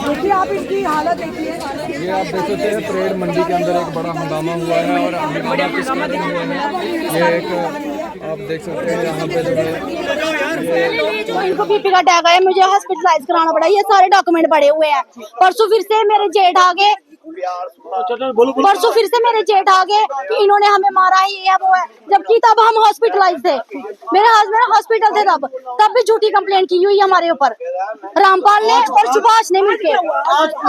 देखिए आप इसकी हालत देखिए। ये आप देख सकते हैं परेड मंडी के अंदर एक बड़ा हंगामा हुआ है और हंगामा किसके लिए हुआ है, ये एक आप देख सकते हैं यहाँ पे जो है इनको बीपी का अटैक आया, मुझे हॉस्पिटलाइज कराना पड़ा। ये सारे डॉक्यूमेंट पड़े हुए हैं। परसों फिर से मेरे जेठ आ गए कि इन्होंने हमें मारा है, ये है वो है, जबकि तब हम हॉस्पिटलाइज थे। मेरे हस्बैंड हॉस्पिटल थे तब भी झूठी कंप्लेंट की हुई हमारे ऊपर रामपाल ने और सुभाष ने मिलके।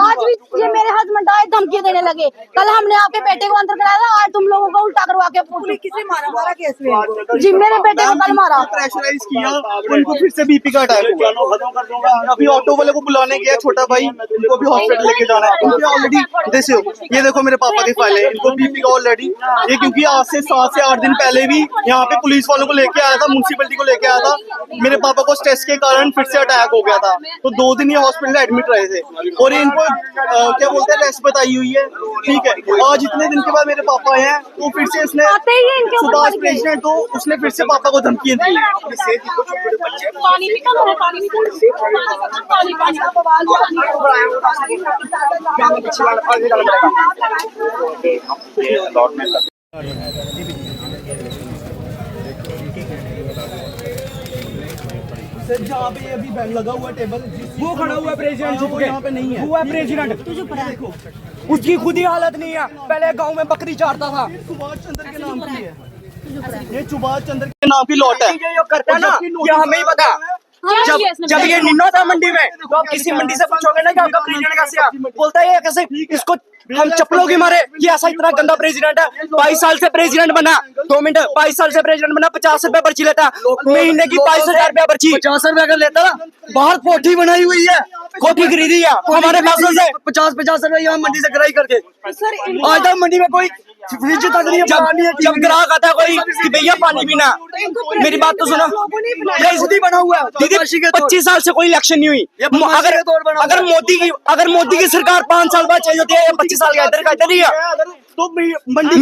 आज भी ये मेरे हस्बैंड आए धमकी देने लगे। कल हमने आपके बेटे को अंदर कराया था, आज तुम लोगों को उल्टा करवा के किसे मारा केस में जी मेरे बेटे को कल मारा। प्रेशराइज किया, उनको फिर से बीपी का अटैक हुआ। अभी ऑटो वाले को बुलाने गया छोटा भाई, उनको भी हॉस्पिटल लेके जाना है। उनके ऑलरेडी ये देखो मेरे पापा की फाइल है, इनको बीपी का ऑलरेडी ये, क्योंकि आज से 7 से 8 दिन पहले भी यहाँ पे पुलिस वालों को लेके आया था, म्युनिसिपैलिटी को लेके आया था। मेरे पापा को स्ट्रेस के कारण फिर से अटैक हो गया था, तो 2 दिन ये हॉस्पिटल एडमिट रहे थे और इनको क्या बोलते हैं रेस्ट बताई हुई है। ठीक है, आज इतने दिन के बाद मेरे पापा आए हैं, तो फिर से इसने सुभाष प्रेसिडेंट तो उसने फिर से पापा को धमकी दी। जहाँ पे अभी बैग लगा हुआ टेबल, वो खड़ा हुआ प्रेसिडेंट चुप के, यहाँ पे नहीं है। वो है प्रेसिडेंट, उसकी खुद ही हालत नहीं है। पहले गांव में बकरी चारता था। सुभाष चंद्र के नाम की है, ये सुभाष चंद्र के नाम की लॉट है। ये करता है ना, ये हमें ही पता। जब ये निन्नो था मंडी में, तो आप किसी मंडी से पूछोगे ना कि आपका प्रेसिडेंट कैसे है, बोलता है ये कैसे, इसको हम चप्पलों की मारे, ये ऐसा इतना गंदा प्रेसिडेंट है। 22 साल से प्रेसिडेंट बना, 2 मिनट, 22 साल से प्रेसिडेंट बना, 50 रुपए पर्ची लेता है महीने की, 22,000 रुपया पर्ची, 50 रुपया का लेता ना। बाहर कोठी बनाई हुई है, कोठी खरीदी है हमारे पैसों से, 50 रुपए यहाँ मंडी से कराई करके। आज तक मंडी में कोई फ्रिज तक नहीं है। जब ग्राहक आता है कोई कि भैया पानी पीना, मेरी बात तो सुनो, ये खुद ही बना हुआ है दीदी। 25 साल से कोई इलेक्शन नहीं हुई। अगर मोदी की सरकार 5 साल बाद चाहिए होती है, 25 साल का इधर ही है। तो मंडी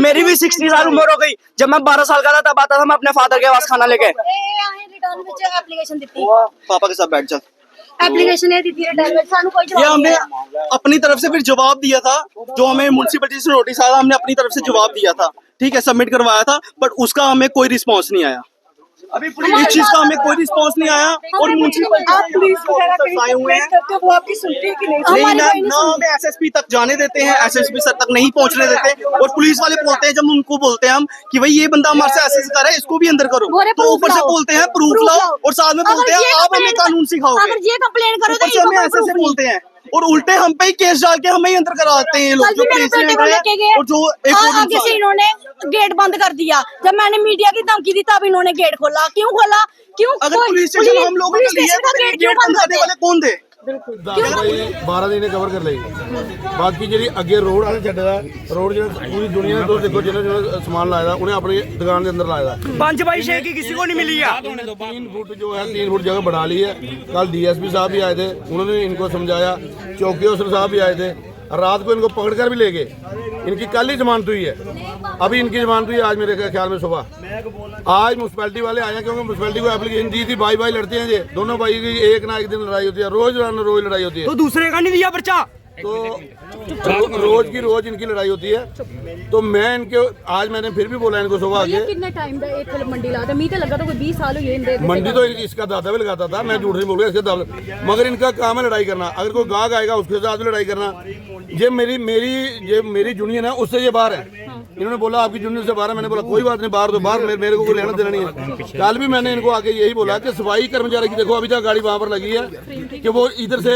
मेरी भी 60 साल उम्र हो गई। जब मैं 12 साल का था तब आता था मैं अपने फादर के पास खाना लेके। एप्लीकेशन दी पापा के साथ बैठ जा। एप्लीकेशन दी थी रिटर्न में, सानू कोई ये जवाब हमने नहीं। अपनी तरफ से फिर जवाब दिया था, जो हमें म्युनिसिपैलिटी से नोटिस आया, हमने अपनी तरफ से जवाब दिया था। ठीक है, सबमिट करवाया था, बट उसका हमें कोई रिस्पांस नहीं आया। अभी इस चीज का हमें कोई रिस्पांस नहीं आया। और पुलिस वगैरह आए हुए हैं, तो वो आपकी सुनती है कि नहीं? नहीं ना हमें एसएसपी तक जाने देते हैं, एसएसपी सर तक नहीं पहुंचने देते। और पुलिस वाले बोलते हैं, जब उनको बोलते हैं हम कि भाई ये बंदा हमारे से ऐसे कर रहा है, इसको भी अंदर करो, तो ऊपर से बोलते हैं प्रूफ लाओ, और साथ में बोलते हैं आप हमें कानून सिखाओगे। अगर ये कंप्लेन करो ऊपर से हमें ऐसे बोलते हैं, और उल्टे हम पे ही केस डाल के हमें ही अंदर कराते हैं ये लोग, जो प्रेसिडेंट है और जो एक और आगे से इन्होंने गेट बंद कर दिया। जब मैंने मीडिया की धमकी दी तब इन्होंने गेट खोला। क्यों खोला? क्यों? अगर पुलिस स्टेशन हम लोगों ने लिया तो गेट बंद करने वाले कौन थे? 12 दिन कवर कर लेगी। बाकी जी अगे रोड वाले छड़ा रोड जो पूरी दुनिया ने, तो देखो जिन्होंने सामान लाया उन्हें अपनी दुकान के अंदर लाया 5/6 की किसी को नहीं मिली है। 3 फुट जो है 3 फुट जगह बढ़ा ली है। कल डीएसपी साहब भी आए थे, उन्होंने इनको समझाया। चौकी अफसर साहब भी आए थे, रात को इनको पकड़ कर भी ले गए। इनकी कल ही जमानत हुई है, अभी इनकी जमानत हुई आज मेरे ख्याल में सुबह। आज म्युनिसिपैलिटी वाले आए हैं, क्योंकि म्युनिसिपैलिटी को एप्लीकेशन दी थी। भाई लड़ते हैं ये दोनों भाई की, एक ना एक दिन लड़ाई होती है, रोज लड़ाई होती है। तो दूसरे का नहीं दिया पर्चा, तो रोज की रोज इनकी लड़ाई होती है। तो मैं इनके आज मैंने फिर भी बोला इनको सुबह आके, कितने टाइम का एक मंडी लाता मी तो लगा तो कोई 20 साल हुए मंडी तो इसका दादा भी लगाता था, मैं झूठ नहीं बोल रहा इसका दादा, मगर इनका काम है लड़ाई करना। अगर कोई गाहक आएगा उसके साथ भी लड़ाई करना। ये मेरी यूनियन है, उससे ये बाहर है। इन्होंने बोला आपकी यूनियन से बाहर है, मैंने बोला कोई बात नहीं, बाहर तो बाहर, मेरे को कोई लेना देना नहीं है। कल भी मैंने इनको आके यही बोला कि सफाई कर्मचारी की देखो अभी तक गाड़ी वहां पर लगी है कि वो इधर से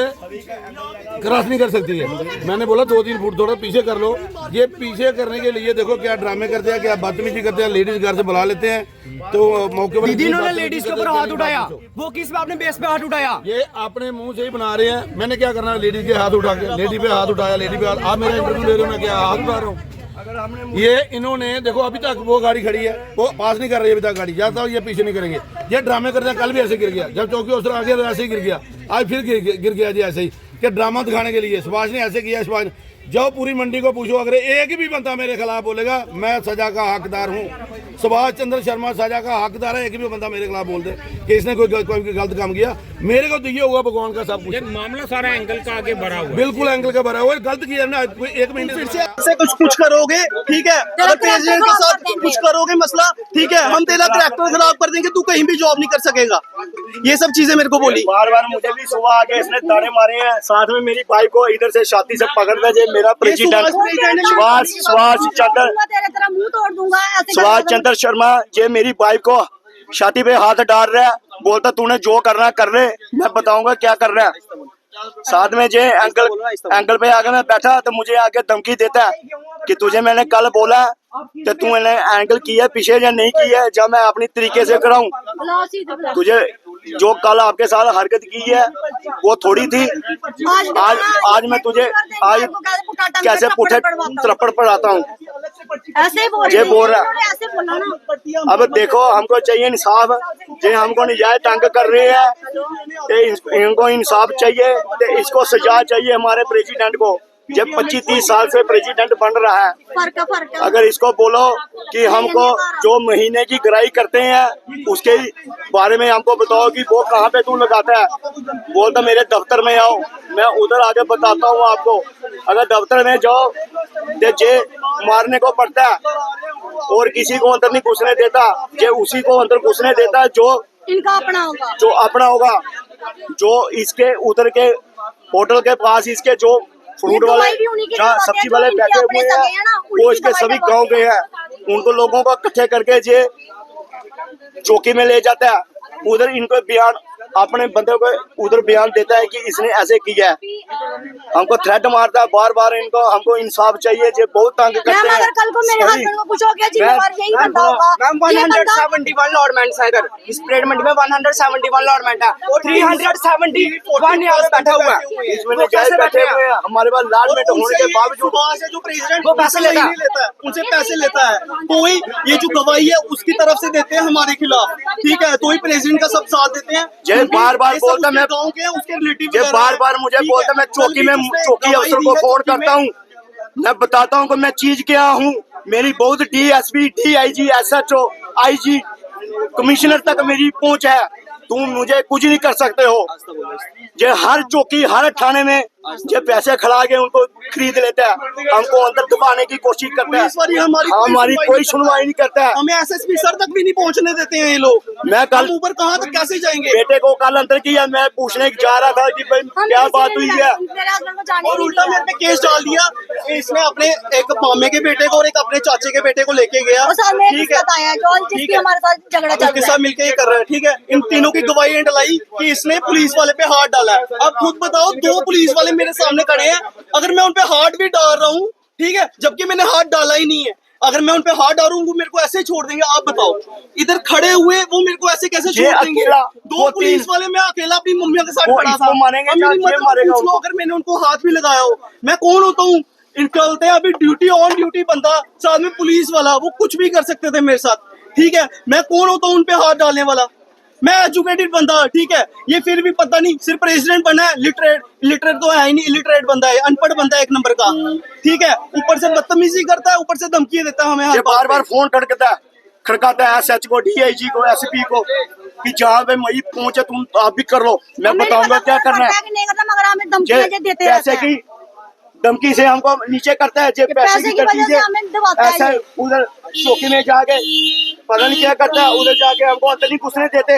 क्रॉस नहीं कर सकती है। मैंने बोला 2-3 फुट थोड़ा पीछे कर लो। ये पीछे करने के लिए देखो क्या ड्रामे करते हैं, क्या बदतमीजी करते हैं। लेडीज घर से बुला लेते हैं, तो मौके पर दीदी इन्होंने लेडीज के ऊपर हाथ उठाया। वो किस पे आपने बेस पे हाथ उठाया? ये अपने मुंह से ही बना रहे हैं। मैंने क्या करना है, लेडीज के हाथ उठा के, लेडी पे हाथ उठाया, लेडी पे हाथ। आप मेरा इंटरव्यू ले रहे हो, मैं क्या हाथ उठा रहा हूँ? ये इन्होंने देखो अभी तक वो गाड़ी खड़ी है, वो पास नहीं कर रही है अभी तक गाड़ी, जाता ये पीछे नहीं करेंगे। ये ड्रामे करते हैं, कल भी ऐसे गिर गया, जब चौकी अफसर आ गया तो ऐसे ही गिर गया, आज फिर गिर गया जी ऐसे ही, कि ड्रामा दिखाने के लिए सुभाष ने ऐसे किया। सुभाष जाओ पूरी मंडी को पूछो, अगर एक भी बंदा मेरे खिलाफ बोलेगा मैं सजा का हकदार हूँ। सुभाष चंद्र शर्मा सजा का हकदार है। एक भी बंदा मेरे खिलाफ बोल दे कि इसने कोई गलत काम किया, मेरे को तो ये होगा भगवान का सब कुछ। मामला सारा एंगल का आगे बढ़ा हुआ, बिल्कुल एंगल का भरा हुआ है। गलत किया ना, एक महीने से कुछ करोगे, ठीक है, अगर प्रेसिडेंट के साथ कुछ करोगे मसला, ठीक है, हम तेरा ट्रैक्टर खराब कर देंगे, तू कहीं भी जॉब नहीं कर सकेगा। ये सब चीजें मेरे को बोली। बार बार मुझे भी सुबह आके इसने ताने मारे हैं, साथ में मेरी बाइक को इधर से छाती से पकड़ दे। मेरा प्रेसिडेंट सुभाष चंद्र शर्मा ये मेरी बाइक को छाती पे हाथ डाल रहा है, बोलता तूने जो करना कर ले, मैं बताऊंगा क्या कर रहा है। साथ में जे एंगल पे आके मैं बैठा तो मुझे आके धमकी देता है कि तुझे मैंने कल बोला कि तू मैंने एंगल किया पीछे या नहीं किया, जब मैं अपनी तरीके से कराऊं। तुझे जो कल आपके साथ हरकत की है वो थोड़ी थी। आज मैं तुझे आज कैसे पुठे थप्पड़ पड़ाता हूँ, ये बोल रहा। अब देखो हमको चाहिए इंसाफ, ये हमको नजायज तंग कर रहे हैं, इनको इंसाफ चाहिए, इसको सजा चाहिए हमारे प्रेसिडेंट को। जब 25-30 साल से प्रेसिडेंट बन रहा है, अगर इसको बोलो कि हमको जो महीने की गिराई करते हैं उसके बारे में हमको बताओ कि वो कहाँ पे तू लगाता है, बोलता मेरे दफ्तर में आओ, मैं उधर आके बताता हूँ आपको। अगर दफ्तर में जाओ तो जे मारने को पड़ता है और किसी को अंदर नहीं घुसने देता, जे उसी को अंदर घुसने देता है जो इनका अपना होगा, जो अपना होगा। जो इसके उधर के होटल के पास इसके जो फ्रूट वाले जहाँ सब्जी वाले बैठे हुए हैं वो इसके सभी गांव के हैं, उनको लोगों को इकट्ठे करके जे चौकी में ले जाता है, उधर इनको बयान अपने बंदे को उधर बयान देता है कि इसने ऐसे किया है। हमको थ्रेट मारता है बार बार, इनको हमको इंसाफ चाहिए, ये बहुत तंग करते हैं। अगर कल को मेरे हस्बैंड को कुछ हो गया, जिम्मेवार यही बंदा होगा। मैम 171 लॉर्डमेंट्स है इधर इस परेड मंडी में, 171 लॉर्डमेंट है, 371 यहाँ पे बैठा हुआ है। इसमें कैसे बैठे हुए हैं, हमारे पास लॉर्डमेंट होने के बावजूद जो प्रेसिडेंट वो पैसे लेता है, उनसे पैसे लेता है, कोई ये जो गवाही है उसकी तरफ से देते हैं हमारे खिलाफ, ठीक है, तो ही प्रेसिडेंट का सब साथ देते हैं। बार बार बोलता मैं गाँव के उसके रिलेटिव, ये बार बार मुझे बोलता मैं चौकी अफसर को फोन करता हूँ, मैं बताता हूँ कि मैं चीज क्या हूँ। मेरी बहुत DSP, DIG, SHO, IG, commissioner तक मेरी पहुँच है, तुम मुझे कुछ नहीं कर सकते हो। ये हर चौकी हर थाने में जो पैसे खिला के उनको खरीद लेता है, हमको अंदर दबाने की कोशिश करता है, हमारी कोई सुनवाई नहीं करता है। हमें SSP सर तक भी नहीं पहुंचने देते हैं ये लोग। मैं कल ऊपर कहाँ तक कैसे जाएंगे? बेटे को कल अंदर किया, मैं पूछने जा रहा था कि भाई क्या बात हुई है, और उल्टा मेरे पे केस डाल दिया। इसने अपने एक मामे के बेटे को और एक अपने चाचे के बेटे को लेके गया, ठीक है, उसके साथ मिलके ये कर रहा है, ठीक है। इन तीनों की गवाही डलाई कि इसने पुलिस वाले पे हाथ डाला है। अब खुद बताओ, 2 पुलिस वाले मेरे सामने खड़े हैं, अगर मैं उनपे हाथ भी डाल रहा हूँ, ठीक है, जबकि मैंने हाथ डाला ही नहीं है, अगर मैं उनपे हाथ डालूं वो मेरे को ऐसे छोड़ देंगे? आप बताओ, इधर खड़े हुए वो मेरे को ऐसे कैसे छोड़ देंगे? 2 पुलिस वाले, मैं अकेला अपनी मम्मी के साथ खड़ा था। अगर मैंने उनको हाथ भी लगाया हो, मैं कौन होता हूँ? निकलते हैं अभी ड्यूटी ऑन ड्यूटी बंदा, साथ में पुलिस वाला, वो कुछ भी कर सकते थे मेरे साथ, ठीक है। मैं कौन होता हूँ उनपे हाथ डालने वाला? मैं एजुकेटेड बंदा, ठीक है, ये फिर भी पता नहीं सिर्फ प्रेसिडेंट बना है, लिटरेट तो है ही नहीं, इलिटरेट बंदा है, अनपढ़ बंदा है 1 नंबर का, ठीक है। ऊपर से बदतमीजी करता है, ऊपर से धमकी देता है हमें, बार बार फोन खड़काता है SH को, DIG को, SP को कि जहाँ पे मई पहुंचे तुम आप भी कर लो, मैं बताऊंगा क्या करना है। पैसे की धमकी से हमको नीचे करता है, पैसे की ऐसा उधर चौकी में जाके पता नहीं क्या करता है, उधर जाके हमको अंदर नहीं घुसने देते।